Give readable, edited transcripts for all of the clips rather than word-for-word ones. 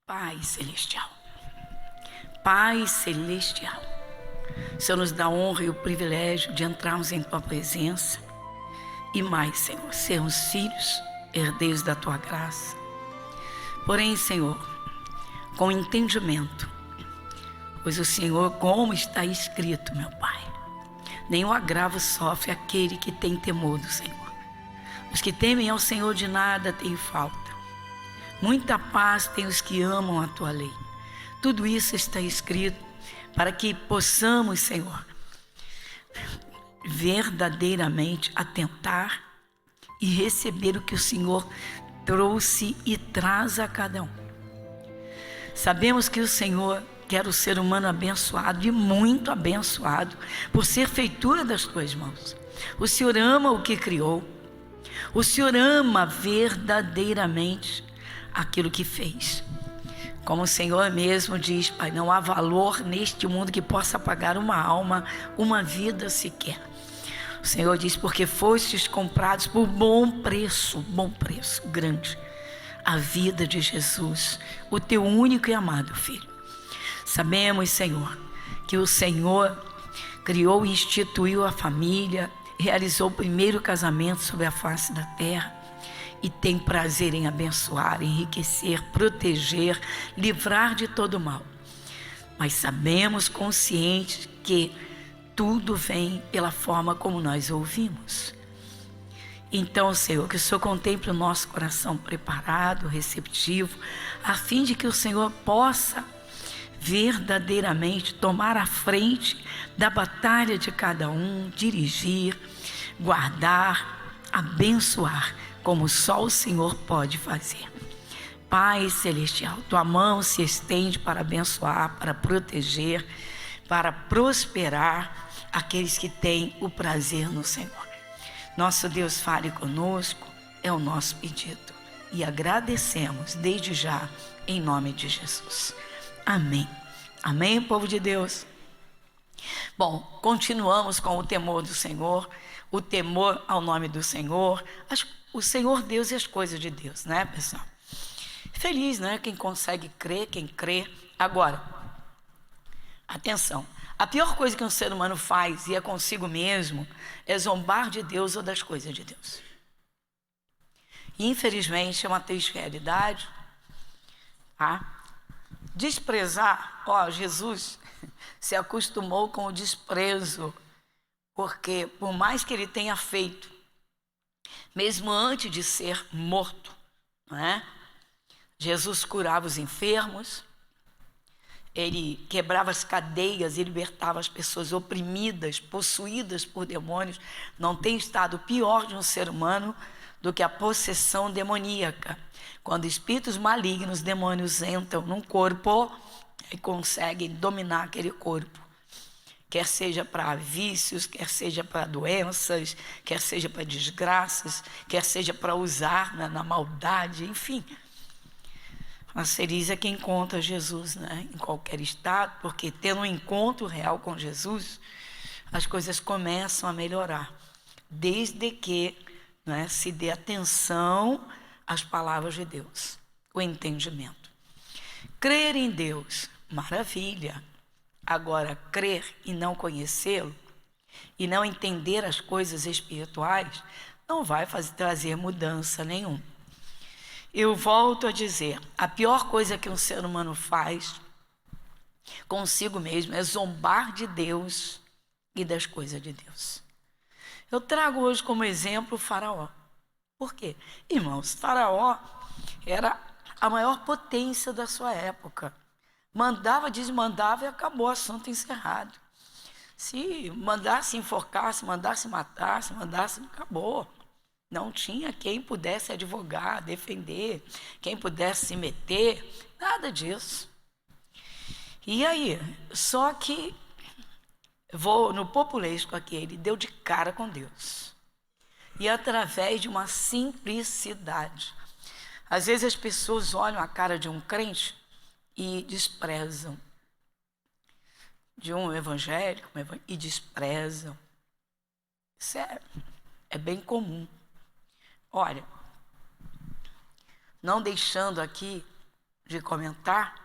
Pai Celestial, Pai Celestial, o Senhor nos dá a honra e o privilégio de entrarmos em Tua presença e mais, Senhor, sermos filhos, herdeiros da Tua graça. Porém, Senhor, com entendimento, pois o Senhor, como está escrito, meu Pai, nenhum agravo sofre aquele que tem temor do Senhor. Os que temem ao Senhor de nada têm falta. Muita paz tem os que amam a Tua lei. Tudo isso está escrito para que possamos, Senhor, verdadeiramente atentar e receber o que o Senhor trouxe e traz a cada um. Sabemos que o Senhor quer o ser humano abençoado e muito abençoado por ser feitura das Tuas mãos. O Senhor ama o que criou. O Senhor ama verdadeiramente aquilo que fez. Como o Senhor mesmo diz, Pai, não há valor neste mundo que possa pagar uma alma, uma vida sequer. O Senhor diz, porque fostes comprados por bom preço grande, a vida de Jesus, o Teu único e amado Filho. Sabemos, Senhor, que o Senhor criou e instituiu a família, realizou o primeiro casamento sobre a face da terra, e tem prazer em abençoar, enriquecer, proteger, livrar de todo mal. Mas sabemos, conscientes, que tudo vem pela forma como nós ouvimos. Então, Senhor, que o Senhor contemple o nosso coração preparado, receptivo, a fim de que o Senhor possa verdadeiramente tomar a frente da batalha de cada um, dirigir, guardar, abençoar, como só o Senhor pode fazer. Pai Celestial, Tua mão se estende para abençoar, para proteger, para prosperar aqueles que têm o prazer no Senhor. Nosso Deus, fale conosco, é o nosso pedido. E agradecemos desde já, em nome de Jesus. Amém. Amém, povo de Deus? Bom, continuamos com o temor do Senhor, o temor ao nome do Senhor, o Senhor Deus e as coisas de Deus, né, pessoal? Feliz, né? Quem consegue crer, quem crê. Agora, atenção, a pior coisa que um ser humano faz, e é consigo mesmo, é zombar de Deus ou das coisas de Deus. E, infelizmente, é uma triste realidade, tá? Desprezar, Jesus se acostumou com o desprezo, porque por mais que Ele tenha feito, mesmo antes de ser morto, não é? Jesus curava os enfermos, Ele quebrava as cadeias e libertava as pessoas oprimidas, possuídas por demônios. Não tem estado pior de um ser humano do que a possessão demoníaca. Quando espíritos malignos, demônios entram num corpo e conseguem dominar aquele corpo. Quer seja para vícios, quer seja para doenças, quer seja para desgraças, quer seja para usar na maldade, enfim. Mas feliz é quem encontra Jesus, né? Em qualquer estado, porque tendo um encontro real com Jesus, as coisas começam a melhorar, desde que, né, se dê atenção às palavras de Deus, o entendimento. Crer em Deus, maravilha. Agora, crer e não conhecê-lo, e não entender as coisas espirituais, não vai trazer mudança nenhuma. Eu volto a dizer, a pior coisa que um ser humano faz consigo mesmo é zombar de Deus e das coisas de Deus. Eu trago hoje como exemplo o Faraó. Por quê? Irmãos, Faraó era a maior potência da sua época. Mandava, desmandava e acabou, assunto encerrado. Se mandasse enforcar, se mandasse matar, se mandasse, acabou. Não tinha quem pudesse advogar, defender, quem pudesse se meter, nada disso. E aí, só que, vou no populesco aqui, ele deu de cara com Deus. E através de uma simplicidade. Às vezes as pessoas olham a cara de um crente e desprezam. De um evangélico e desprezam. Isso é bem comum. Olha, não deixando aqui de comentar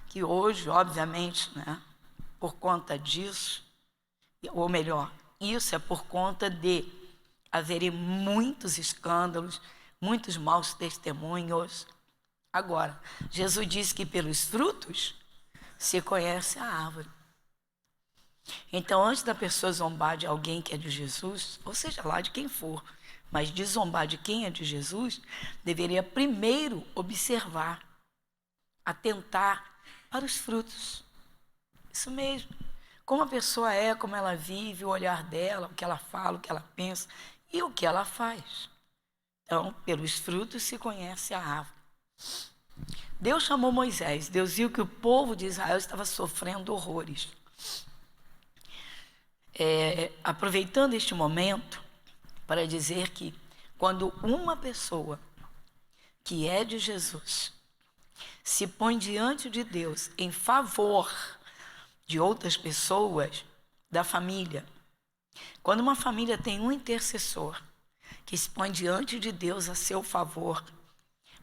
que hoje, obviamente, né, por conta disso, ou melhor, isso é por conta de haverem muitos escândalos, muitos maus testemunhos. Agora, Jesus disse que pelos frutos se conhece a árvore. Então, antes da pessoa zombar de alguém que é de Jesus, ou seja lá de quem for, mas de zombar de quem é de Jesus, deveria primeiro observar, atentar para os frutos. Isso mesmo. Como a pessoa é, como ela vive, o olhar dela, o que ela fala, o que ela pensa e o que ela faz. Então, pelos frutos se conhece a árvore. Deus chamou Moisés. Deus viu que o povo de Israel estava sofrendo horrores. Aproveitando este momento para dizer que quando uma pessoa que é de Jesus se põe diante de Deus em favor de outras pessoas da família, quando uma família tem um intercessor que se põe diante de Deus a seu favor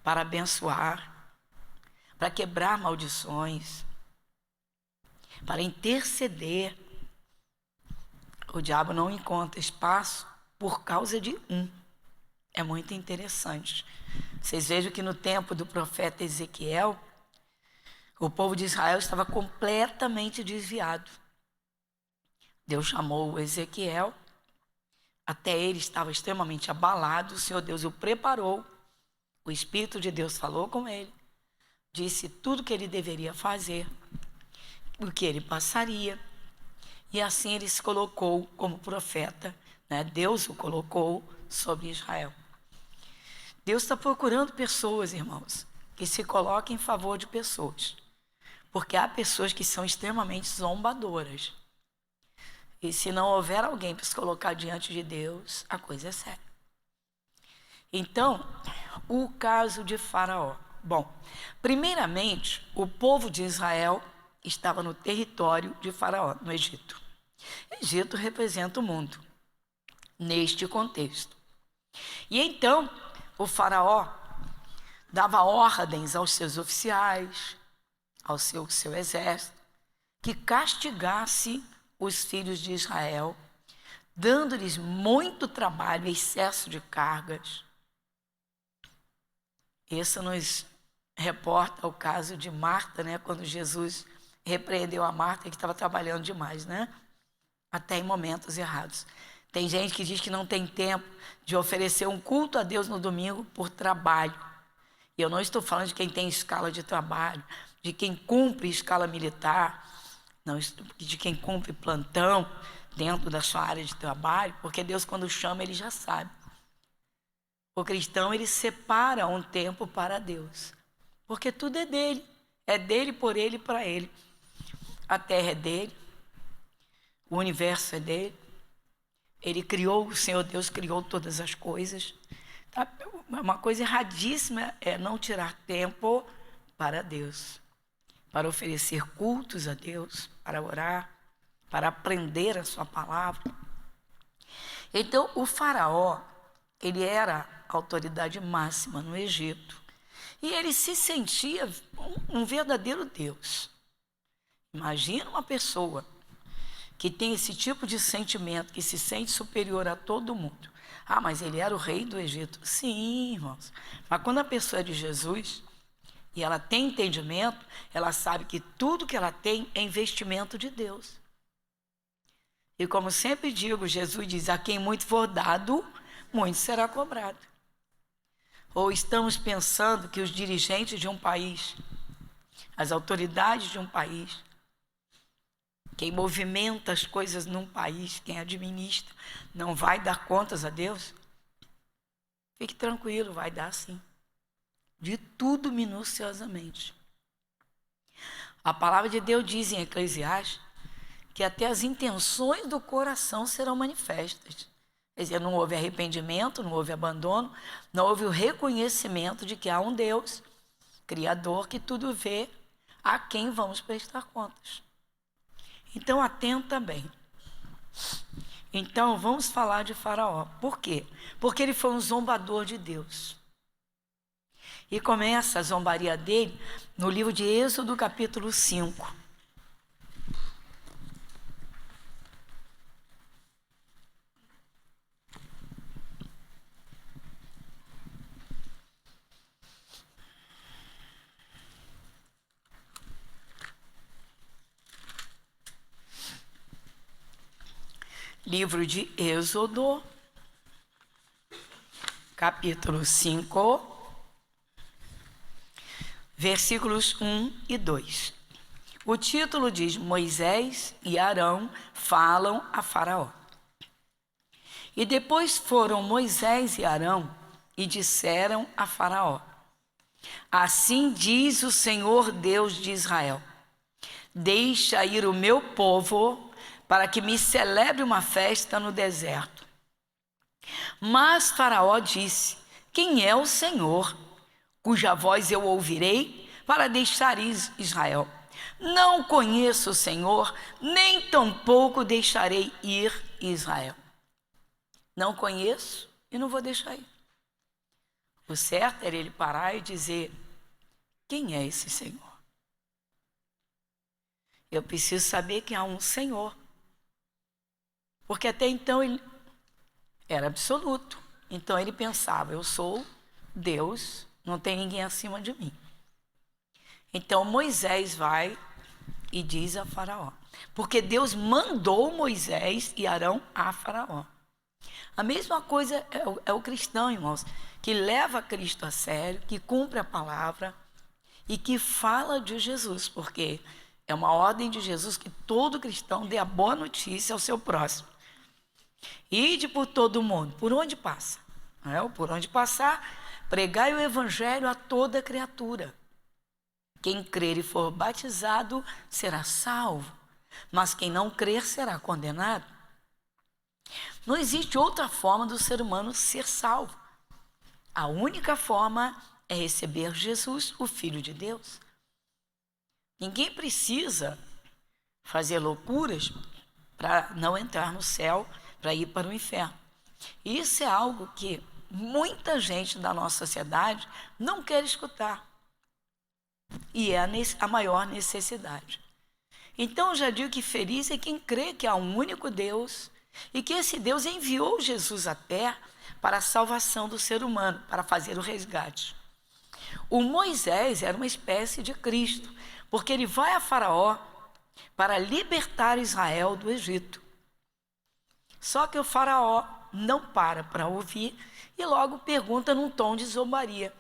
para abençoar, para quebrar maldições, para interceder, o diabo não encontra espaço por causa de um. É muito interessante. Vocês vejam que no tempo do profeta Ezequiel, o povo de Israel estava completamente desviado. Deus chamou o Ezequiel, até ele estava extremamente abalado, o Senhor Deus o preparou, o Espírito de Deus falou com ele, disse tudo o que ele deveria fazer, o que ele passaria, e assim ele se colocou como profeta, né? Deus o colocou sobre Israel. Deus está procurando pessoas, irmãos, que se coloquem em favor de pessoas, porque há pessoas que são extremamente zombadoras. E se não houver alguém para se colocar diante de Deus, a coisa é séria. Então, o caso de Faraó. Bom, primeiramente, o povo de Israel estava no território de Faraó, no Egito. Egito representa o mundo, neste contexto. E então, o Faraó dava ordens aos seus oficiais, ao seu exército, que castigasse os filhos de Israel, dando-lhes muito trabalho, excesso de cargas. Isso nos reporta o caso de Marta, né? Quando Jesus repreendeu a Marta, que estava trabalhando demais, né? Até em momentos errados. Tem gente que diz que não tem tempo de oferecer um culto a Deus no domingo por trabalho. E eu não estou falando de quem tem escala de trabalho, de quem cumpre escala militar, não, de quem cumpre plantão dentro da sua área de trabalho, porque Deus, quando chama, ele já sabe. O cristão, ele separa um tempo para Deus, porque tudo é dele, por ele e para ele. A terra é dele, o universo é dele, ele criou, o Senhor Deus criou todas as coisas. Uma coisa erradíssima é não tirar tempo para Deus, para oferecer cultos a Deus, para orar, para aprender a sua palavra. Então, o faraó, ele era a autoridade máxima no Egito. E ele se sentia um verdadeiro Deus. Imagina uma pessoa que tem esse tipo de sentimento, que se sente superior a todo mundo. Ah, mas ele era o rei do Egito. Sim, irmãos. Mas quando a pessoa é de Jesus e ela tem entendimento, ela sabe que tudo que ela tem é investimento de Deus. E como sempre digo, Jesus diz, a quem muito for dado, muito será cobrado. Ou estamos pensando que os dirigentes de um país, as autoridades de um país, quem movimenta as coisas num país, quem administra, não vai dar contas a Deus? Fique tranquilo, vai dar sim. De tudo minuciosamente. A palavra de Deus diz em Eclesiastes que até as intenções do coração serão manifestas. Quer dizer, não houve arrependimento, não houve abandono, não houve o reconhecimento de que há um Deus, Criador, que tudo vê, a quem vamos prestar contas. Então, atenta bem. Então, vamos falar de Faraó. Por quê? Porque ele foi um zombador de Deus. E começa a zombaria dele no livro de Êxodo, capítulo 5. Livro de Êxodo, capítulo 5, versículos 1 e 2. O título diz: Moisés e Arão falam a Faraó. E depois foram Moisés e Arão e disseram a Faraó: Assim diz o Senhor Deus de Israel: Deixa ir o meu povo para que me celebre uma festa no deserto. Mas Faraó disse: Quem é o Senhor, cuja voz eu ouvirei para deixar ir Israel? Não conheço o Senhor, nem tampouco deixarei ir Israel. Não conheço e não vou deixar ir. O certo era ele parar e dizer: quem é esse Senhor? Eu preciso saber que há um Senhor. Porque até então ele era absoluto. Então ele pensava: eu sou Deus, não tem ninguém acima de mim. Então Moisés vai e diz a Faraó. Porque Deus mandou Moisés e Arão a Faraó. A mesma coisa é o cristão, irmãos, que leva Cristo a sério, que cumpre a palavra e que fala de Jesus, porque é uma ordem de Jesus que todo cristão dê a boa notícia ao seu próximo. Ide por todo o mundo, por onde passa, por onde passar, pregai o evangelho a toda criatura. Quem crer e for batizado será salvo, mas quem não crer será condenado. Não existe outra forma do ser humano ser salvo. A única forma é receber Jesus, o Filho de Deus. Ninguém precisa fazer loucuras para não entrar no céu, para ir para o inferno. Isso é algo que muita gente da nossa sociedade não quer escutar. E é a maior necessidade. Então eu já digo que feliz é quem crê que há um único Deus e que esse Deus enviou Jesus à terra para a salvação do ser humano, para fazer o resgate. O Moisés era uma espécie de Cristo, porque ele vai a Faraó para libertar Israel do Egito. Só que o Faraó não para ouvir e logo pergunta num tom de zombaria: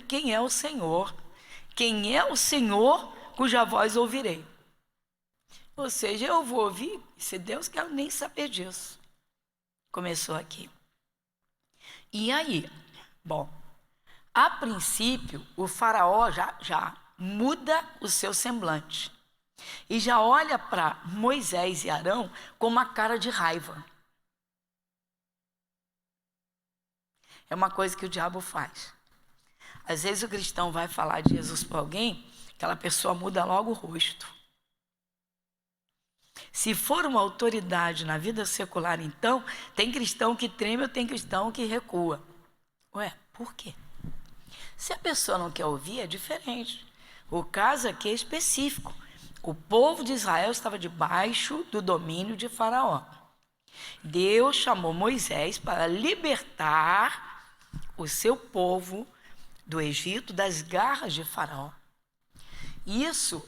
quem é o Senhor? Quem é o Senhor cuja voz ouvirei? Ou seja, eu vou ouvir, se Deus quer nem saber disso. Começou aqui. E aí? Bom, a princípio, o Faraó já muda o seu semblante. E já olha para Moisés e Arão com uma cara de raiva. É uma coisa que o diabo faz. Às vezes o cristão vai falar de Jesus para alguém, aquela pessoa muda logo o rosto. Se for uma autoridade na vida secular, então, tem cristão que treme ou tem cristão que recua. Ué, por quê? Se a pessoa não quer ouvir, é diferente. O caso aqui é específico. O povo de Israel estava debaixo do domínio de Faraó. Deus chamou Moisés para libertar o seu povo do Egito das garras de Faraó. Isso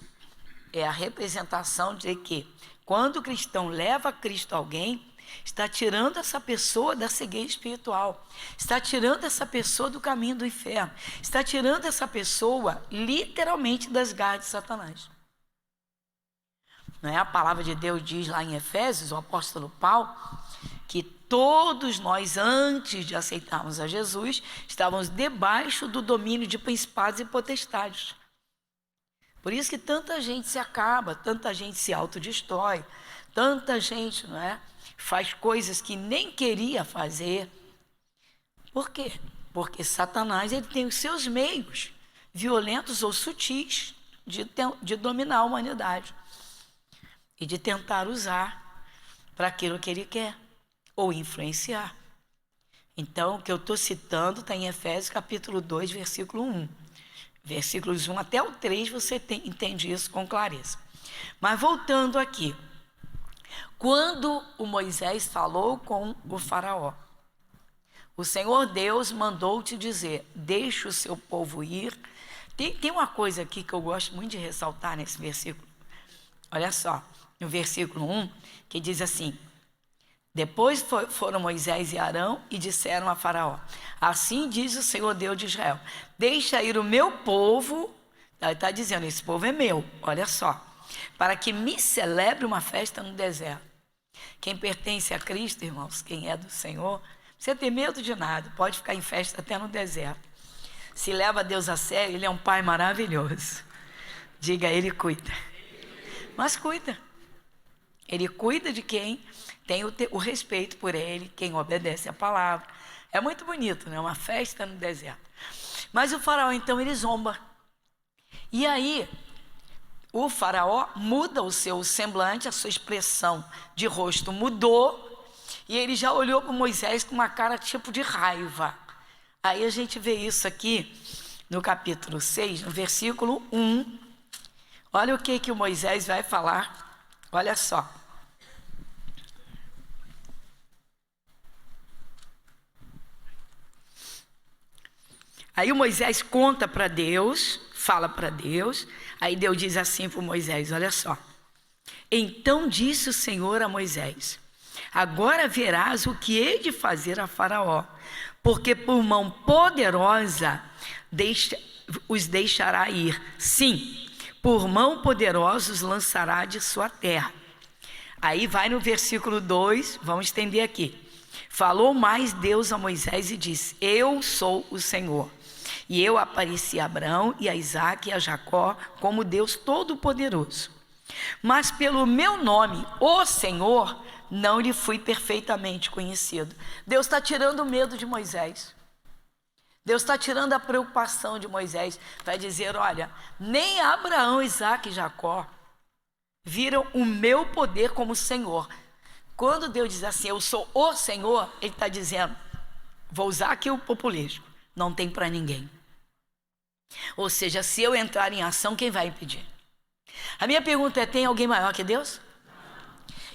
é a representação de que quando o cristão leva Cristo a alguém, está tirando essa pessoa da cegueira espiritual, está tirando essa pessoa do caminho do inferno, está tirando essa pessoa literalmente das garras de Satanás. Não é? A palavra de Deus diz lá em Efésios, o apóstolo Paulo, que todos nós, antes de aceitarmos a Jesus, estávamos debaixo do domínio de principados e potestades. Por isso que tanta gente se acaba, tanta gente se autodestrói, tanta gente, não é, faz coisas que nem queria fazer. Por quê? Porque Satanás ele tem os seus meios violentos ou sutis de dominar a humanidade e de tentar usar para aquilo que ele quer ou influenciar. Então, o que eu estou citando está em Efésios capítulo 2, versículo 1. Versículos 1 até o 3, você entende isso com clareza. Mas voltando aqui, quando o Moisés falou com o faraó, o Senhor Deus mandou te dizer, deixe o seu povo ir. Tem uma coisa aqui que eu gosto muito de ressaltar nesse versículo. Olha só, no versículo 1, que diz assim: depois foram Moisés e Arão e disseram a Faraó, assim diz o Senhor Deus de Israel, deixa ir o meu povo, ele está dizendo, esse povo é meu, olha só, para que me celebre uma festa no deserto. Quem pertence a Cristo, irmãos, quem é do Senhor, não precisa ter medo de nada, pode ficar em festa até no deserto. Se leva Deus a sério, Ele é um Pai maravilhoso. Diga, Ele cuida. Mas cuida. Ele cuida de quem tem o respeito por Ele, quem obedece a palavra. É muito bonito, né? Uma festa no deserto. Mas o faraó, então, ele zomba. E aí, o faraó muda o seu semblante, a sua expressão de rosto mudou. E ele já olhou para Moisés com uma cara tipo de raiva. Aí a gente vê isso aqui no capítulo 6, no versículo 1. Olha o que o Moisés vai falar. Olha só. Aí o Moisés conta para Deus, fala para Deus. Aí Deus diz assim para Moisés, olha só. Então disse o Senhor a Moisés, agora verás o que hei de fazer a Faraó, porque por mão poderosa os deixará ir. Sim, por mão poderosa os lançará de sua terra. Aí vai no versículo 2, vamos estender aqui. Falou mais Deus a Moisés e disse, eu sou o Senhor. E eu apareci a Abraão e a Isaque e a Jacó como Deus Todo-Poderoso. Mas pelo meu nome, o Senhor, não lhe fui perfeitamente conhecido. Deus está tirando o medo de Moisés. Deus está tirando a preocupação de Moisés. Vai dizer, olha, nem Abraão, Isaque e Jacó viram o meu poder como Senhor. Quando Deus diz assim, eu sou o Senhor, Ele está dizendo, vou usar aqui o populístico, não tem para ninguém. Ou seja, se eu entrar em ação, quem vai impedir? A minha pergunta é, tem alguém maior que Deus?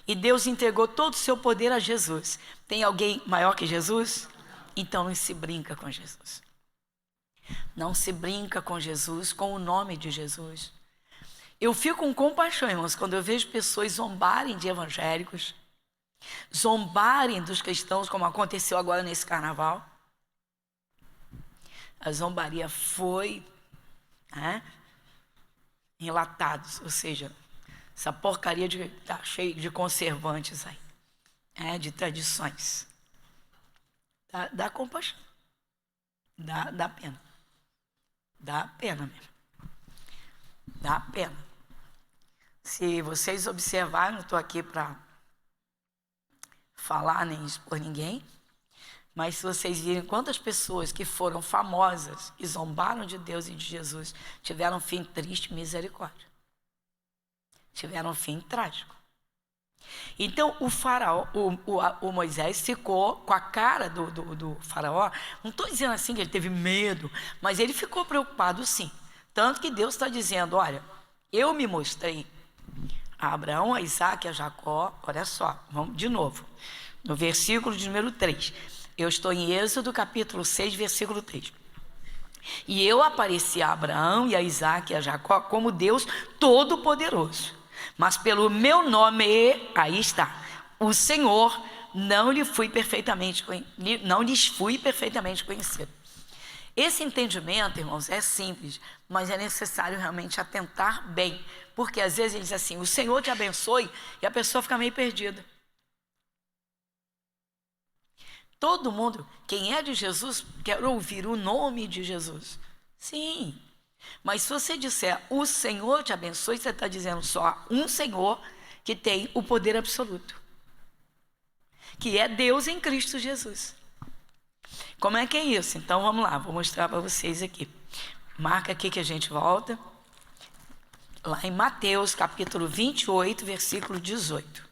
E Deus entregou todo o seu poder a Jesus. Tem alguém maior que Jesus? Então não se brinca com Jesus. Não se brinca com Jesus, com o nome de Jesus. Eu fico com compaixão, irmãos, quando eu vejo pessoas zombarem de evangélicos, zombarem dos cristãos, como aconteceu agora nesse carnaval. A zombaria foi enlatados, ou seja, essa porcaria tá cheio de conservantes aí, de tradições. Dá compaixão, dá pena, dá pena mesmo, dá pena. Se vocês observarem, não estou aqui para falar nem expor ninguém, mas se vocês virem quantas pessoas que foram famosas, que zombaram de Deus e de Jesus, tiveram um fim triste, misericórdia. Tiveram um fim trágico. Então o faraó, o Moisés ficou com a cara do faraó. Não estou dizendo assim que ele teve medo, mas ele ficou preocupado sim. Tanto que Deus está dizendo, olha, eu me mostrei a Abraão, a Isaque, a Jacó. Olha só, vamos de novo. No versículo de número 3. Eu estou em Êxodo capítulo 6, versículo 3. E eu apareci a Abraão e a Isaque e a Jacó como Deus Todo-Poderoso. Mas pelo meu nome, aí está, o Senhor, não lhes fui perfeitamente conhecido. Esse entendimento, irmãos, é simples, mas é necessário realmente atentar bem. Porque às vezes ele diz assim, o Senhor te abençoe, e a pessoa fica meio perdida. Todo mundo, quem é de Jesus, quer ouvir o nome de Jesus. Sim, mas se você disser, o Senhor te abençoe, você está dizendo só um Senhor que tem o poder absoluto. Que é Deus em Cristo Jesus. Como é que é isso? Então vamos lá, vou mostrar para vocês aqui. Marca aqui que a gente volta. Lá em Mateus capítulo 28, versículo 18.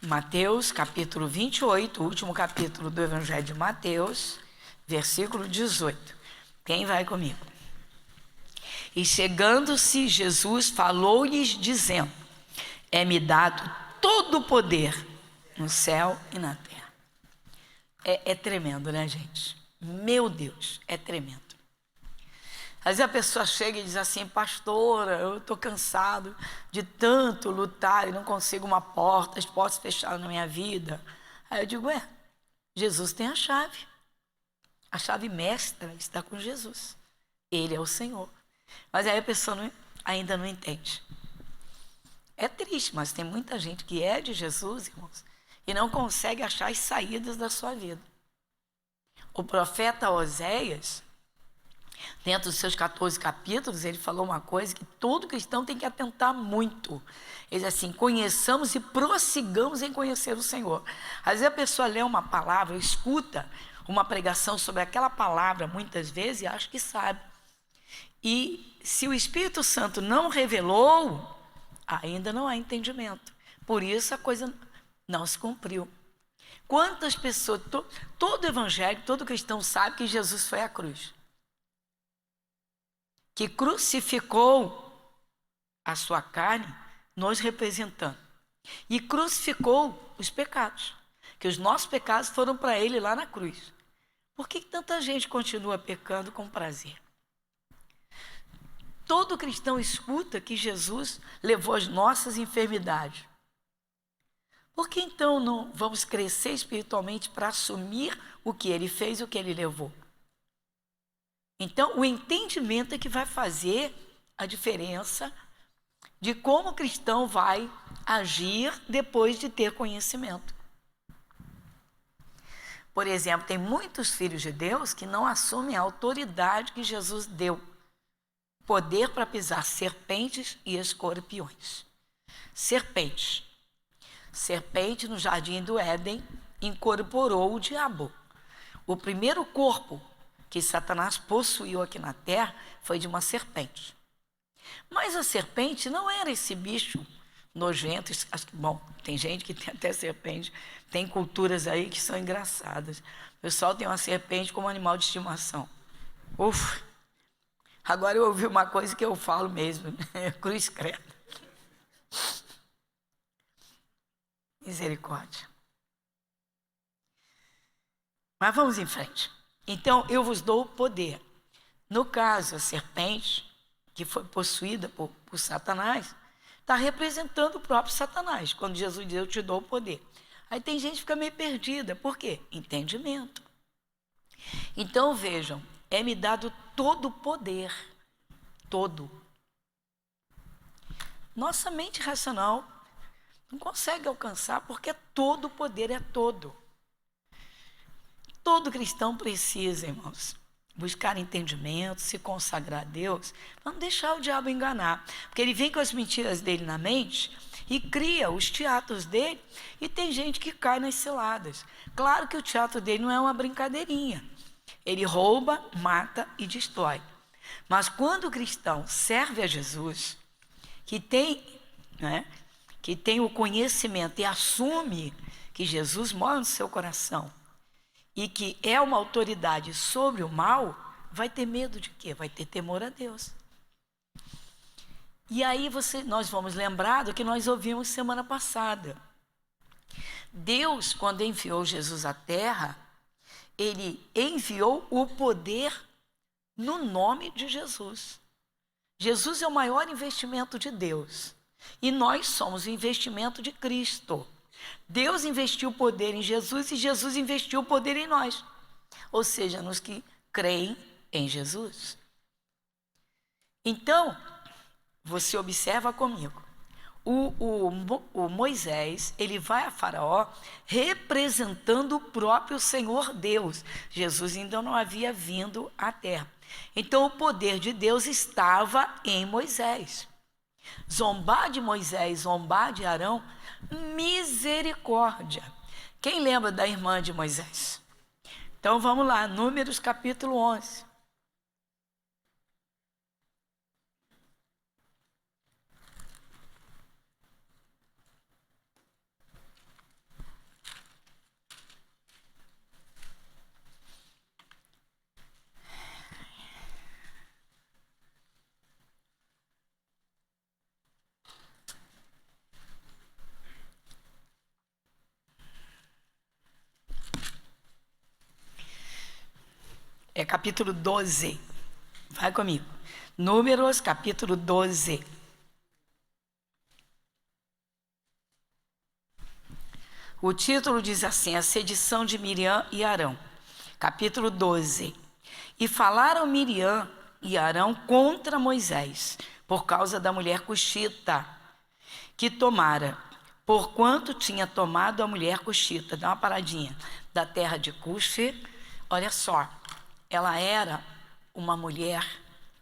Mateus, capítulo 28, o último capítulo do Evangelho de Mateus, versículo 18. Quem vai comigo? E chegando-se Jesus, falou-lhes dizendo: é-me dado todo o poder no céu e na terra. É tremendo, né, gente? Meu Deus, é tremendo. Às vezes a pessoa chega e diz assim: pastora, eu estou cansado de tanto lutar e não consigo uma porta, as portas fecharam na minha vida. Aí eu digo: Jesus tem a chave. A chave mestra está com Jesus. Ele é o Senhor. Mas aí a pessoa ainda não entende. É triste, mas tem muita gente que é de Jesus, irmãos, e não consegue achar as saídas da sua vida. O profeta Oséias, dentro dos seus 14 capítulos, ele falou uma coisa que todo cristão tem que atentar muito. Ele diz assim: conheçamos e prossigamos em conhecer o Senhor. Às vezes a pessoa lê uma palavra, escuta uma pregação sobre aquela palavra muitas vezes e acha que sabe. E se o Espírito Santo não revelou, ainda não há entendimento. Por isso a coisa não se cumpriu. Quantas pessoas, todo evangélico, todo cristão sabe que Jesus foi à cruz, que crucificou a sua carne, nos representando, e crucificou os pecados, que os nossos pecados foram para ele lá na cruz. Por que tanta gente continua pecando com prazer? Todo cristão escuta que Jesus levou as nossas enfermidades. Por que então não vamos crescer espiritualmente para assumir o que ele fez e o que ele levou? Então, o entendimento é que vai fazer a diferença de como o cristão vai agir depois de ter conhecimento. Por exemplo, tem muitos filhos de Deus que não assumem a autoridade que Jesus deu. Poder para pisar serpentes e escorpiões. Serpente no jardim do Éden incorporou o diabo. O primeiro corpo que Satanás possuiu aqui na terra foi de uma serpente. Mas a serpente não era esse bicho nojento. Bom, tem gente que tem até serpente, tem culturas aí que são engraçadas. O pessoal tem uma serpente como animal de estimação. Agora eu ouvi uma coisa que eu falo mesmo, cruz credo. Misericórdia. Mas vamos em frente. Então, eu vos dou o poder. No caso, a serpente, que foi possuída por Satanás, está representando o próprio Satanás. Quando Jesus diz: eu te dou o poder. Aí tem gente que fica meio perdida. Por quê? Entendimento. Então, vejam, é-me dado todo o poder. Todo. Nossa mente racional não consegue alcançar, porque todo o poder é todo. Todo cristão precisa, irmãos, buscar entendimento, se consagrar a Deus, não deixar o diabo enganar, porque ele vem com as mentiras dele na mente e cria os teatros dele, e tem gente que cai nas ciladas. Claro que o teatro dele não é uma brincadeirinha, ele rouba, mata e destrói. Mas quando o cristão serve a Jesus, que tem o conhecimento e assume que Jesus mora no seu coração e que é uma autoridade sobre o mal, vai ter medo de quê? Vai ter temor a Deus. E aí nós vamos lembrar do que nós ouvimos semana passada. Deus, quando enviou Jesus à terra, ele enviou o poder no nome de Jesus. Jesus é o maior investimento de Deus. E nós somos o investimento de Cristo. Deus investiu o poder em Jesus e Jesus investiu o poder em nós. Ou seja, nos que creem em Jesus. Então, você observa comigo. O Moisés, ele vai a Faraó representando o próprio Senhor Deus. Jesus ainda não havia vindo à terra. Então, o poder de Deus estava em Moisés. Zombar de Moisés, zombar de Arão, misericórdia. Quem lembra da irmã de Moisés? Então, vamos lá, Números capítulo 11. capítulo 12. Vai comigo. Números, capítulo 12. O título diz assim: a sedição de Miriam e Arão. Capítulo 12. E falaram Miriam e Arão contra Moisés, por causa da mulher cuxita que tomara, porquanto tinha tomado a mulher cuxita. Dá uma paradinha. Da terra de Cuxi. Olha só, ela era uma mulher,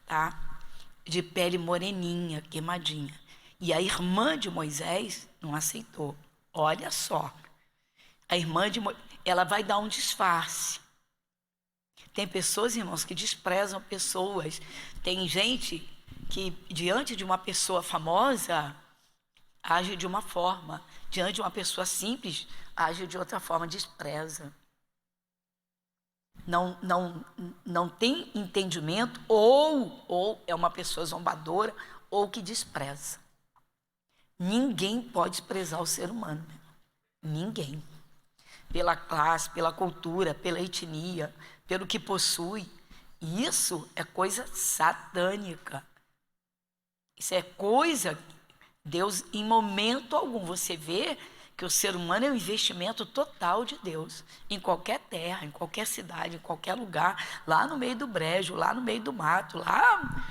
tá, de pele moreninha, queimadinha. E a irmã de Moisés não aceitou. Olha só, a irmã de Moisés, ela vai dar um disfarce. Tem pessoas, irmãos, que desprezam pessoas. Tem gente que, diante de uma pessoa famosa, age de uma forma. Diante de uma pessoa simples, age de outra forma, despreza. Não tem entendimento, ou é uma pessoa zombadora, ou que despreza. Ninguém pode desprezar o ser humano. Ninguém. Pela classe, pela cultura, pela etnia, pelo que possui. Isso é coisa satânica. Isso é coisa... Deus, em momento algum, você vê que o ser humano é um investimento total de Deus. Em qualquer terra, em qualquer cidade, em qualquer lugar. Lá no meio do brejo, lá no meio do mato, lá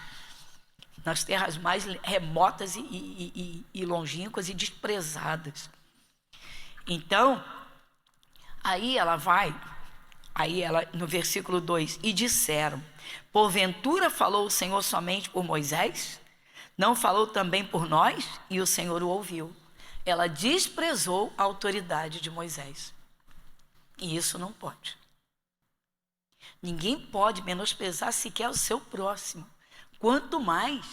nas terras mais remotas e longínquas e desprezadas. Então, aí ela, no versículo 2, e disseram: porventura falou o Senhor somente por Moisés? Não falou também por nós? E o Senhor o ouviu. Ela desprezou a autoridade de Moisés. E isso não pode. Ninguém pode menosprezar sequer o seu próximo. Quanto mais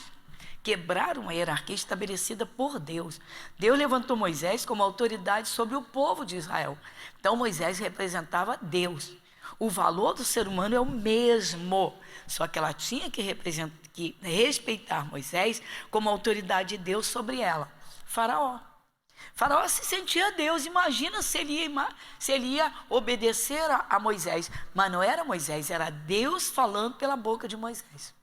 quebrar uma hierarquia estabelecida por Deus. Deus levantou Moisés como autoridade sobre o povo de Israel. Então Moisés representava Deus. O valor do ser humano é o mesmo, só que ela tinha que respeitar Moisés como autoridade de Deus sobre ela. Faraó se sentia Deus. Imagina se ele ia obedecer a Moisés. Mas não era Moisés, era Deus falando pela boca de Moisés.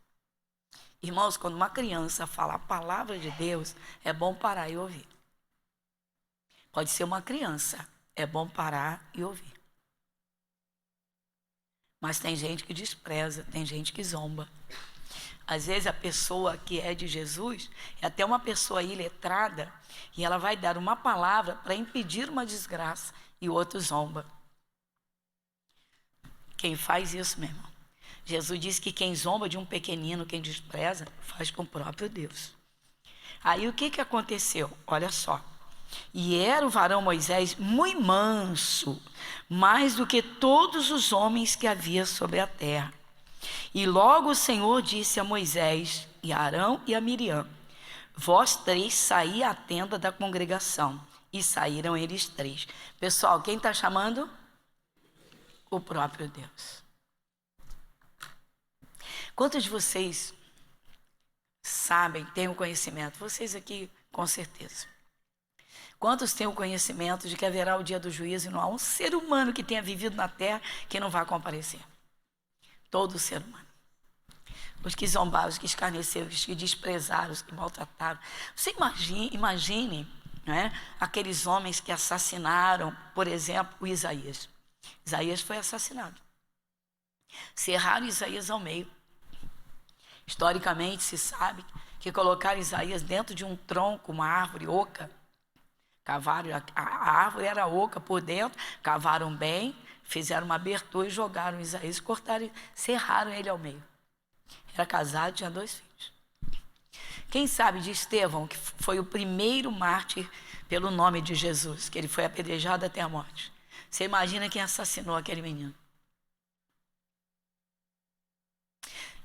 Irmãos, quando uma criança fala a palavra de Deus, é bom parar e ouvir. Pode ser uma criança, é bom parar e ouvir. Mas tem gente que despreza, tem gente que zomba. Às vezes a pessoa que é de Jesus é até uma pessoa iletrada e ela vai dar uma palavra para impedir uma desgraça e o outro zomba. Quem faz isso, meu irmão? Jesus disse que quem zomba de um pequenino, quem despreza, faz com o próprio Deus. Aí o que aconteceu? Olha só. E era o varão Moisés muito manso, mais do que todos os homens que havia sobre a terra. E logo o Senhor disse a Moisés, e a Arão e a Miriam: vós três saí à tenda da congregação. E saíram eles três. Pessoal, quem está chamando? O próprio Deus. Quantos de vocês sabem, têm o conhecimento? Vocês aqui, com certeza. Quantos têm o conhecimento de que haverá o dia do juízo e não há um ser humano que tenha vivido na terra que não vai comparecer? Todo ser humano. Os que zombaram, os que escarneceram, os que desprezaram, os que maltrataram. Você imagine, né, aqueles homens que assassinaram, por exemplo, o Isaías. Isaías foi assassinado. Cerraram Isaías ao meio. Historicamente se sabe que colocaram Isaías dentro de um tronco, uma árvore oca. Cavaram, a árvore era oca por dentro, cavaram bem, fizeram uma abertura e jogaram Isaías, cortaram, cerraram ele ao meio. Era casado, tinha 2 filhos. Quem sabe de Estevão, que foi o primeiro mártir pelo nome de Jesus, que ele foi apedrejado até a morte. Você imagina quem assassinou aquele menino?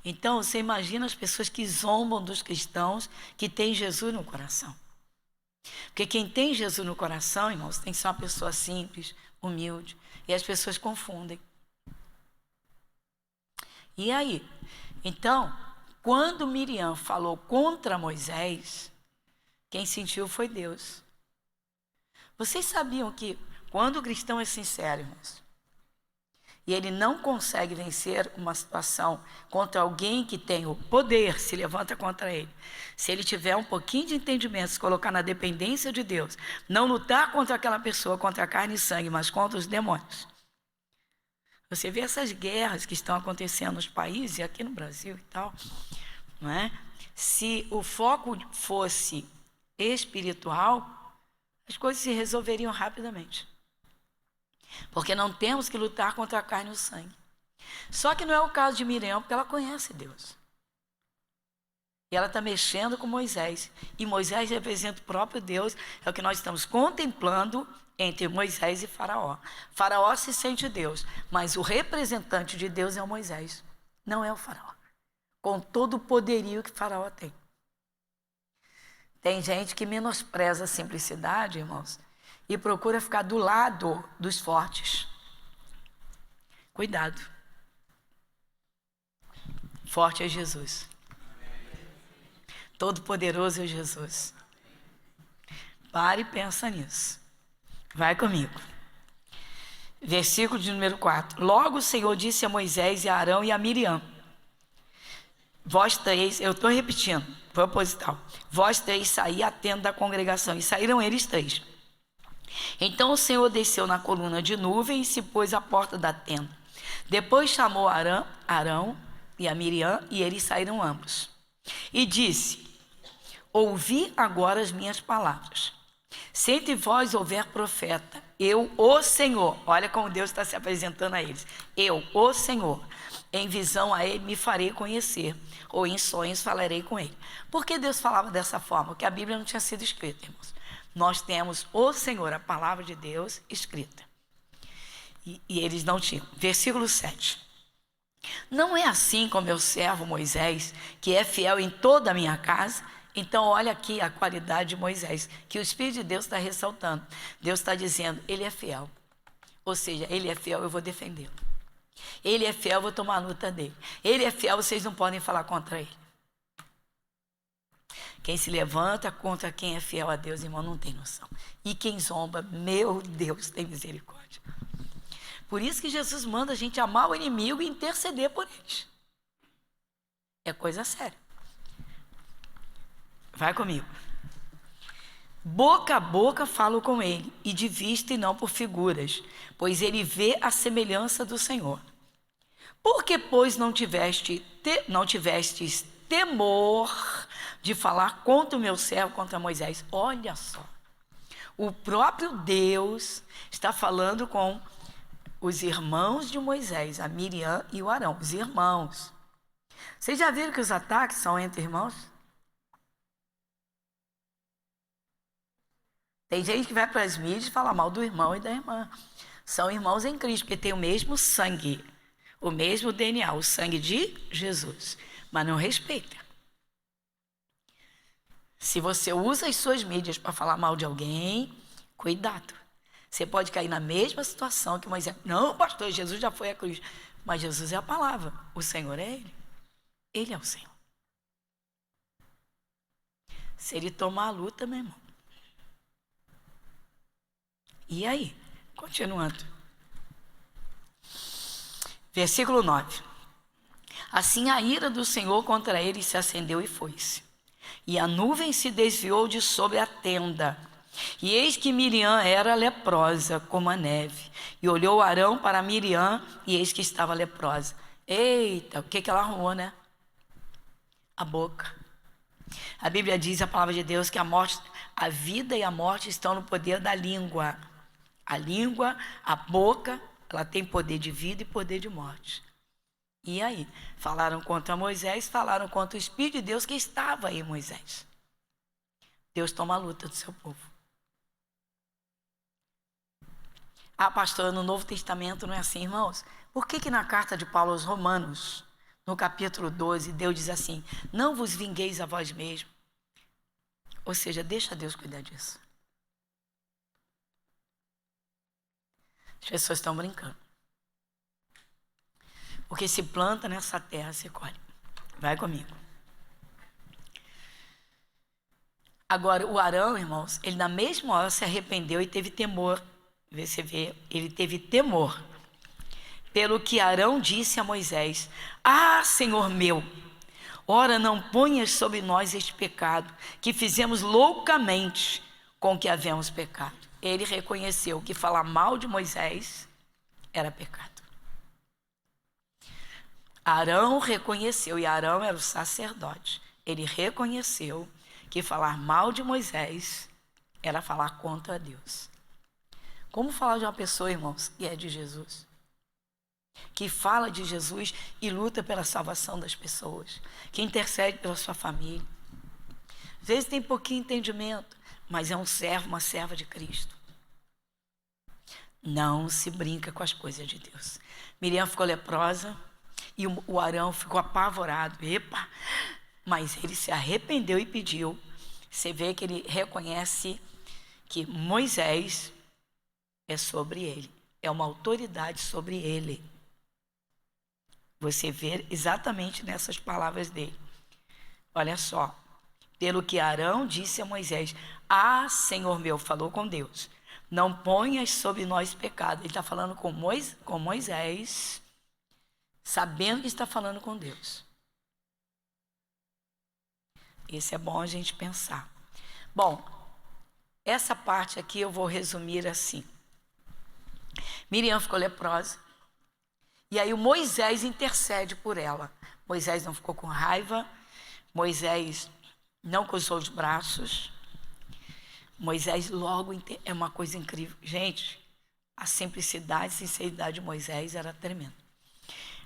Então, você imagina as pessoas que zombam dos cristãos que têm Jesus no coração. Porque quem tem Jesus no coração, irmãos, tem que ser uma pessoa simples, humilde. E as pessoas confundem. E aí? Então, quando Miriam falou contra Moisés, quem sentiu foi Deus. Vocês sabiam que quando o cristão é sincero, irmãos, e ele não consegue vencer uma situação contra alguém que tem o poder, se levanta contra ele. Se ele tiver um pouquinho de entendimento, se colocar na dependência de Deus, não lutar contra aquela pessoa, contra a carne e sangue, mas contra os demônios. Você vê essas guerras que estão acontecendo nos países, aqui no Brasil e tal, não é? Se o foco fosse espiritual, as coisas se resolveriam rapidamente. Porque não temos que lutar contra a carne e o sangue. Só que não é o caso de Miriam, porque ela conhece Deus. E ela está mexendo com Moisés. E Moisés representa o próprio Deus. É o que nós estamos contemplando entre Moisés e Faraó. Faraó se sente Deus, mas o representante de Deus é o Moisés, não é o Faraó. Com todo o poderio que Faraó tem. Tem gente que menospreza a simplicidade, irmãos, e procura ficar do lado dos fortes. Cuidado. Forte é Jesus. Todo-poderoso é Jesus. Pare e pensa nisso. Vai comigo. Versículo de número 4. Logo o Senhor disse a Moisés e a Arão e a Miriam: vós três, eu estou repetindo, proposital. Vós três saí à tenda da congregação. E saíram eles três. Então o Senhor desceu na coluna de nuvem e se pôs à porta da tenda. Depois chamou Arão e a Miriam, e eles saíram ambos. E disse: ouvi agora as minhas palavras. Se entre vós houver profeta, eu, o Senhor, olha como Deus está se apresentando a eles. Eu, o Senhor, em visão a ele me farei conhecer, ou em sonhos falarei com ele. Por que Deus falava dessa forma? Porque a Bíblia não tinha sido escrita, irmãos. Nós temos o Senhor, a palavra de Deus, escrita. E eles não tinham. Versículo 7. Não é assim com meu servo Moisés, que é fiel em toda a minha casa? Então olha aqui a qualidade de Moisés, que o Espírito de Deus está ressaltando. Deus está dizendo, ele é fiel. Ou seja, ele é fiel, eu vou defendê-lo. Ele é fiel, eu vou tomar a luta dele. Ele é fiel, vocês não podem falar contra ele. Quem se levanta contra quem é fiel a Deus, irmão, não tem noção. E quem zomba, meu Deus, tem misericórdia. Por isso que Jesus manda a gente amar o inimigo e interceder por eles. É coisa séria. Vai comigo. Boca a boca falo com ele, e de vista e não por figuras, pois ele vê a semelhança do Senhor. Por que, pois, não tivestes temor de falar contra o meu servo, contra Moisés? Olha só. O próprio Deus está falando com os irmãos de Moisés, a Miriam e o Arão, os irmãos. Vocês já viram que os ataques são entre irmãos? Tem gente que vai para as mídias e fala mal do irmão e da irmã. São irmãos em Cristo, porque tem o mesmo sangue, o mesmo DNA, o sangue de Jesus, mas não respeita. Se você usa as suas mídias para falar mal de alguém, cuidado. Você pode cair na mesma situação que Moisés. Não, pastor, Jesus já foi à cruz. Mas Jesus é a palavra, o Senhor é Ele. Ele é o Senhor. Se Ele tomar a luta, meu irmão. E aí? Continuando. Versículo 9. Assim a ira do Senhor contra ele se acendeu e foi-se. E a nuvem se desviou de sobre a tenda. E eis que Miriam era leprosa, como a neve. E olhou Arão para Miriam, e eis que estava leprosa. Eita, o que ela arrumou, né? A boca. A Bíblia diz, a palavra de Deus, que a vida e a morte estão no poder da língua. A língua, a boca, ela tem poder de vida e poder de morte. E aí? Falaram contra Moisés, falaram contra o Espírito de Deus que estava aí, Moisés. Deus toma a luta do seu povo. Ah, pastor, no Novo Testamento não é assim, irmãos? Por que na carta de Paulo aos Romanos, no capítulo 12, Deus diz assim, não vos vingueis a vós mesmos? Ou seja, deixa Deus cuidar disso. As pessoas estão brincando. Porque se planta nessa terra, se colhe. Vai comigo. Agora, o Arão, irmãos, ele na mesma hora se arrependeu e teve temor. Você vê, ele teve temor. Pelo que Arão disse a Moisés: Ah, Senhor meu, ora não ponhas sobre nós este pecado, que fizemos loucamente com que havemos pecado. Ele reconheceu que falar mal de Moisés era pecado. Arão reconheceu, e Arão era o sacerdote. Ele reconheceu que falar mal de Moisés era falar contra Deus. Como falar de uma pessoa, irmãos, que é de Jesus? Que fala de Jesus e luta pela salvação das pessoas, que intercede pela sua família. Às vezes tem pouquinho entendimento, mas é um servo, uma serva de Cristo. Não se brinca com as coisas de Deus. Miriam ficou leprosa e o Arão ficou apavorado. Epa! Mas ele se arrependeu e pediu. Você vê que ele reconhece que Moisés é sobre ele, é uma autoridade sobre ele. Você vê exatamente nessas palavras dele. Olha só. Pelo que Arão disse a Moisés: Ah, Senhor meu, falou com Deus, não ponhas sobre nós pecado. Ele está falando com Moisés, sabendo que está falando com Deus. Isso é bom a gente pensar. Bom, essa parte aqui eu vou resumir assim. Miriam ficou leprosa, e aí o Moisés intercede por ela. Moisés não ficou com raiva, Moisés não cruzou os braços. Moisés logo, é uma coisa incrível. Gente, a simplicidade e sinceridade de Moisés era tremenda.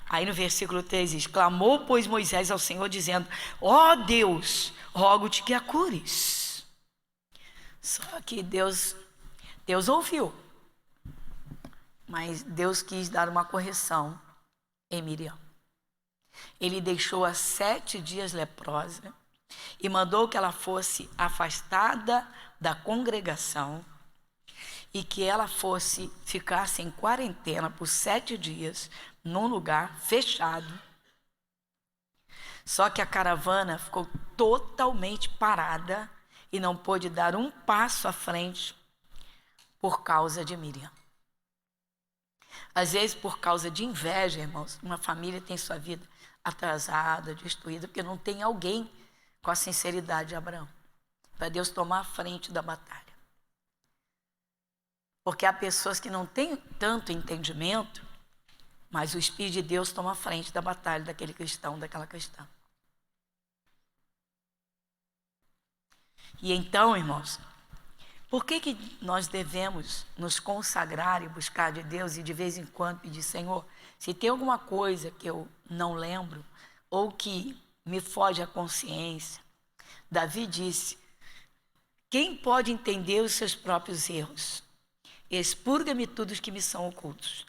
Aí no versículo 3 diz: Clamou, pois, Moisés ao Senhor, dizendo: Ó Deus, rogo-te que a cures. Só que Deus ouviu. Mas Deus quis dar uma correção em Miriam. Ele deixou-a 7 dias leprosa e mandou que ela fosse afastada da congregação e que ela ficasse em quarentena por 7 dias num lugar fechado. Só que a caravana ficou totalmente parada e não pôde dar um passo à frente por causa de Miriam. Às vezes, por causa de inveja, irmãos, uma família tem sua vida atrasada, destruída, porque não tem alguém com a sinceridade de Abraão, para Deus tomar a frente da batalha. Porque há pessoas que não têm tanto entendimento, mas o Espírito de Deus toma a frente da batalha daquele cristão, daquela cristã. E então, irmãos, por que nós devemos nos consagrar e buscar de Deus e de vez em quando pedir: Senhor, se tem alguma coisa que eu não lembro ou que me foge à consciência? Davi disse: quem pode entender os seus próprios erros? Expurga-me tudo os que me são ocultos.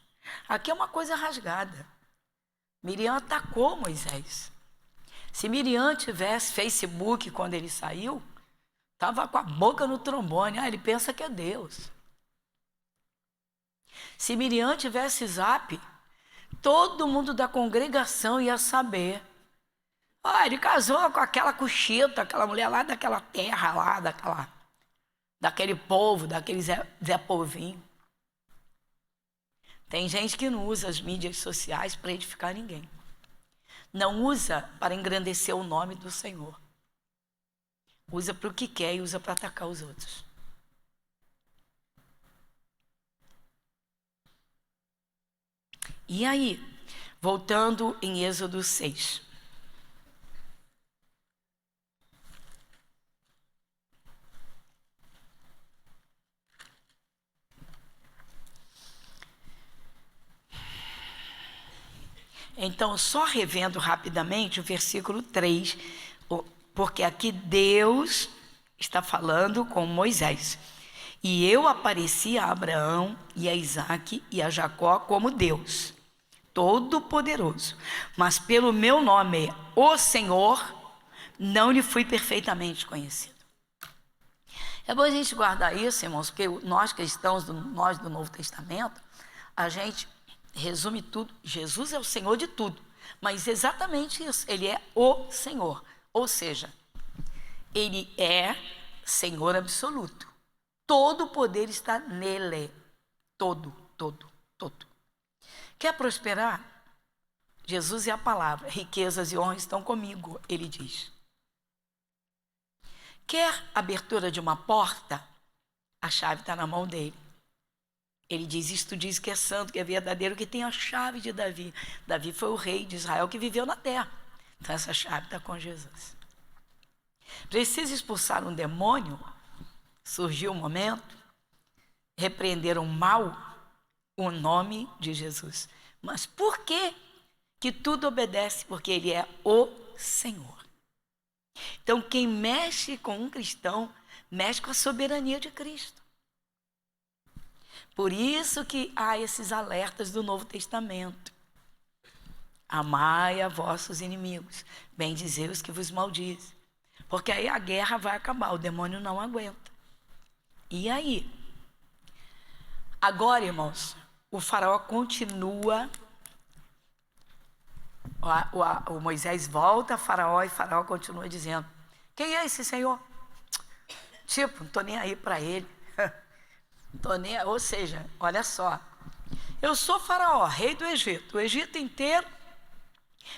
Aqui é uma coisa rasgada. Miriam atacou Moisés. Se Miriam tivesse Facebook quando ele saiu, estava com a boca no trombone. Ele pensa que é Deus. Se Miriam tivesse Zap, todo mundo da congregação ia saber. Ele casou com aquela Cuxita, aquela mulher lá daquela terra lá, daquele povo, daquele Zé Povinho. Tem gente que não usa as mídias sociais para edificar ninguém. Não usa para engrandecer o nome do Senhor. Usa para o que quer e usa para atacar os outros. E aí, voltando em Êxodo 6. Então, só revendo rapidamente o versículo 3, porque aqui Deus está falando com Moisés. E eu apareci a Abraão e a Isaque e a Jacó como Deus, Todo-Poderoso. Mas pelo meu nome, o Senhor, não lhe fui perfeitamente conhecido. É bom a gente guardar isso, irmãos, porque nós cristãos, nós do Novo Testamento, a gente resume tudo. Jesus é o Senhor de tudo, mas exatamente isso, Ele é o Senhor, ou seja, Ele é Senhor absoluto. Todo o poder está nele, todo. Quer prosperar? Jesus é a palavra. Riquezas e honra estão comigo, ele diz. Quer abertura de uma porta? A chave está na mão dele. Ele diz, isto diz que é santo, que é verdadeiro, que tem a chave de Davi. Davi foi o rei de Israel que viveu na terra. Então essa chave está com Jesus. Precisa expulsar um demônio? Surgiu um momento, repreenderam mal o nome de Jesus. Mas por que que tudo obedece? Porque ele é o Senhor. Então quem mexe com um cristão, mexe com a soberania de Cristo. Por isso que há esses alertas do Novo Testamento. Amai a vossos inimigos, bendizei os que vos maldizem. Porque aí a guerra vai acabar, o demônio não aguenta. E aí? Agora, irmãos, o faraó continua. O Moisés volta a faraó e faraó continua dizendo, quem é esse senhor? Tipo, não estou nem aí para ele. Ou seja, olha só, eu sou faraó, rei do Egito, o Egito inteiro,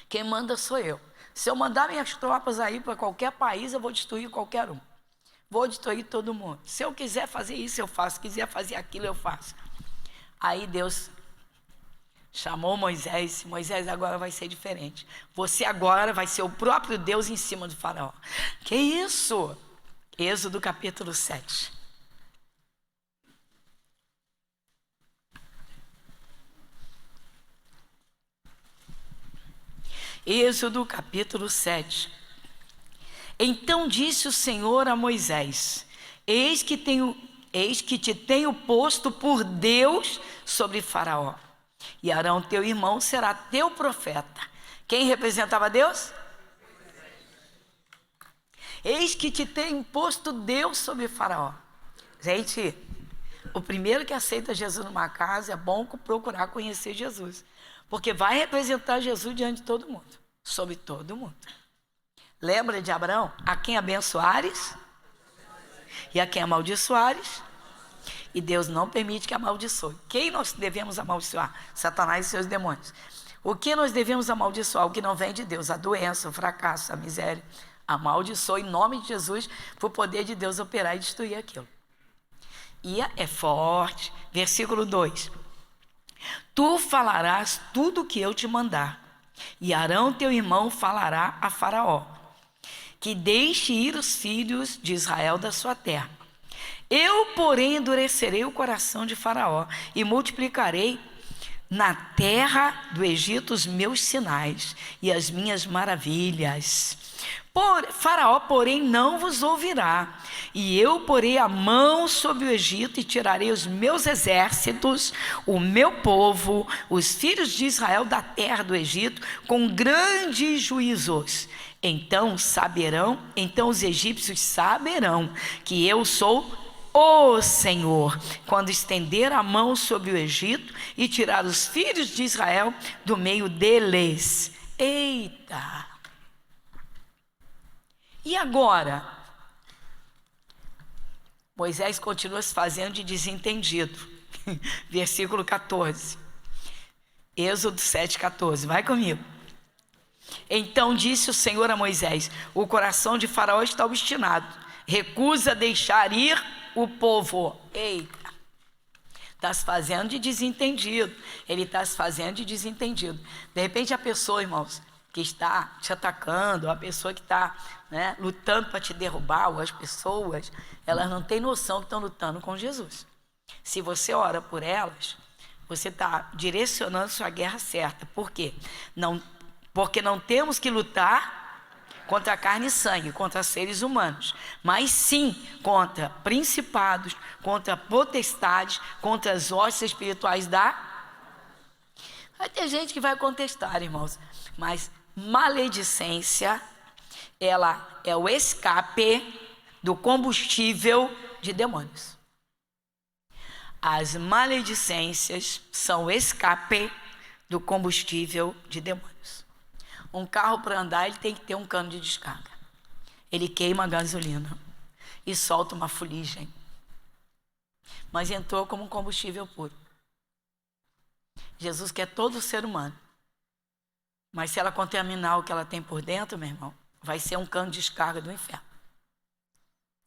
quem manda sou eu. Se eu mandar minhas tropas aí para qualquer país, eu vou destruir qualquer um. Vou destruir todo mundo. Se eu quiser fazer isso, eu faço. Se quiser fazer aquilo, eu faço. Aí Deus chamou Moisés. Moisés, agora vai ser diferente. Você agora vai ser o próprio Deus em cima do faraó. Que isso? Êxodo capítulo 7. Êxodo capítulo 7. Então disse o Senhor a Moisés, eis que te tenho posto por Deus sobre Faraó, e Arão teu irmão será teu profeta. Quem representava Deus? Eis que te tenho posto Deus sobre Faraó. Gente, o primeiro que aceita Jesus numa casa é bom procurar conhecer Jesus, porque vai representar Jesus diante de todo mundo, sobre todo mundo. Lembra de Abraão? A quem abençoares e a quem amaldiçoares, e Deus não permite que amaldiçoe. Quem nós devemos amaldiçoar? Satanás e seus demônios. O que nós devemos amaldiçoar? O que não vem de Deus, a doença, o fracasso, a miséria. Amaldiçoa em nome de Jesus, para o poder de Deus operar e destruir aquilo. E é forte. Versículo 2. Tu falarás tudo o que eu te mandar, e Arão teu irmão falará a Faraó, que deixe ir os filhos de Israel da sua terra. Eu, porém, endurecerei o coração de Faraó e multiplicarei na terra do Egito os meus sinais e as minhas maravilhas. Faraó, porém, não vos ouvirá, e eu porei a mão sobre o Egito e tirarei os meus exércitos, o meu povo, os filhos de Israel da terra do Egito, com grandes juízos. Então os egípcios saberão que eu sou o Senhor, quando estender a mão sobre o Egito e tirar os filhos de Israel do meio deles. Eita! E agora? Moisés continua se fazendo de desentendido. Versículo 14. Êxodo 7,14. Vai comigo. Então disse o Senhor a Moisés, o coração de Faraó está obstinado, recusa deixar ir o povo. Eita, está se fazendo de desentendido. Ele está se fazendo de desentendido. De repente a pessoa, irmãos, que está te atacando, a pessoa que está lutando para te derrubar, ou as pessoas, elas não têm noção que estão lutando com Jesus. Se você ora por elas, você está direcionando sua guerra certa. Por quê? Porque não temos que lutar contra carne e sangue, contra seres humanos, mas sim contra principados, contra potestades, contra as hostes espirituais Vai ter gente que vai contestar, irmãos, mas maledicência, ela é o escape do combustível de demônios. As maledicências são o escape do combustível de demônios. Um carro para andar, ele tem que ter um cano de descarga. Ele queima a gasolina e solta uma fuligem. Mas entrou como um combustível puro. Jesus quer todo ser humano. Mas se ela contaminar o que ela tem por dentro, meu irmão, vai ser um cano de descarga do inferno.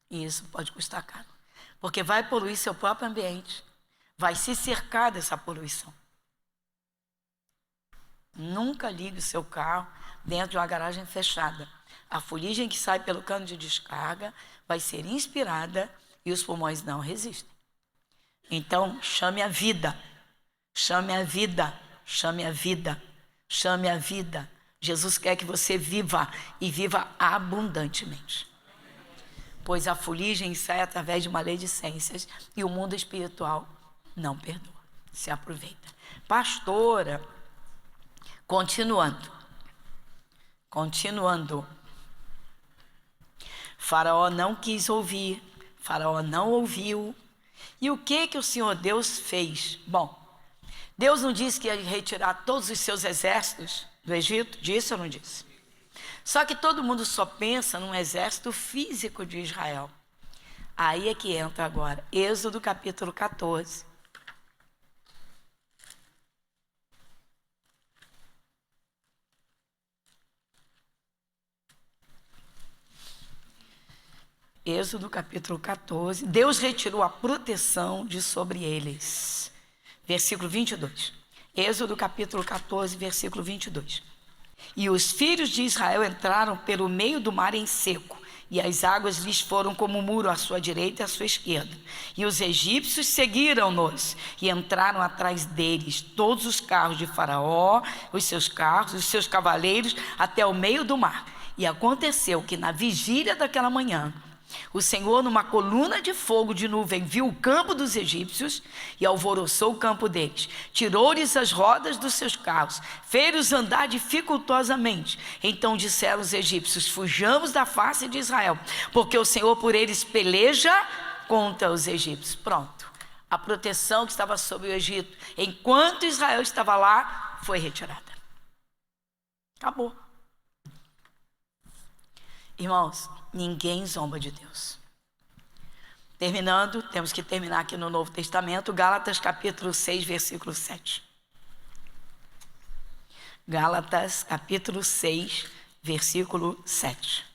E isso pode custar caro. Porque vai poluir seu próprio ambiente. Vai se cercar dessa poluição. Nunca ligue o seu carro dentro de uma garagem fechada. A fuligem que sai pelo cano de descarga vai ser inspirada e os pulmões não resistem. Então, chame a vida. Chame a vida. Chame a vida. Chame a vida. Jesus quer que você viva e viva abundantemente. Pois a fuligem sai através de maledicências e o mundo espiritual não perdoa. Se aproveita. Pastora, continuando. Faraó não quis ouvir, Faraó não ouviu. E o que o Senhor Deus fez? Bom, Deus não disse que ia retirar todos os seus exércitos do Egito? Disse ou não disse? Só que todo mundo só pensa num exército físico de Israel. Aí é que entra agora, Êxodo capítulo 14. Êxodo capítulo 14, Deus retirou a proteção de sobre eles. Versículo 22. Êxodo capítulo 14, versículo 22. E os filhos de Israel entraram pelo meio do mar em seco, e as águas lhes foram como um muro à sua direita e à sua esquerda. E os egípcios seguiram-nos e entraram atrás deles, todos os carros de Faraó, os seus carros, os seus cavaleiros, até o meio do mar. E aconteceu que na vigília daquela manhã, o Senhor, numa coluna de fogo de nuvem, viu o campo dos egípcios e alvoroçou o campo deles. Tirou-lhes as rodas dos seus carros, fez-os andar dificultosamente. Então disseram os egípcios: fujamos da face de Israel, porque o Senhor por eles peleja contra os egípcios. Pronto. A proteção que estava sobre o Egito, enquanto Israel estava lá, foi retirada. Acabou. Irmãos, ninguém zomba de Deus. Terminando, temos que terminar aqui no Novo Testamento, Gálatas capítulo 6, versículo 7. Gálatas capítulo 6, versículo 7.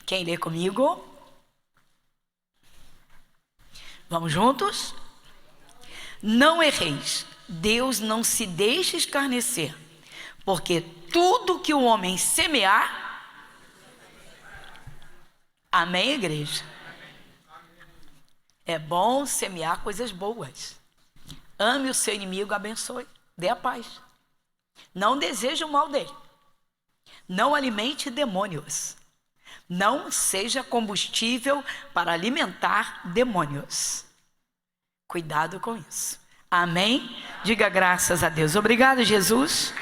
Quem lê comigo? Vamos juntos? Não erreis, Deus não se deixa escarnecer. Porque tudo que o homem semear, amém, igreja? É bom semear coisas boas. Ame o seu inimigo, abençoe, dê a paz. Não deseje o mal dele. Não alimente demônios. Não seja combustível para alimentar demônios. Cuidado com isso. Amém? Diga graças a Deus. Obrigado, Jesus.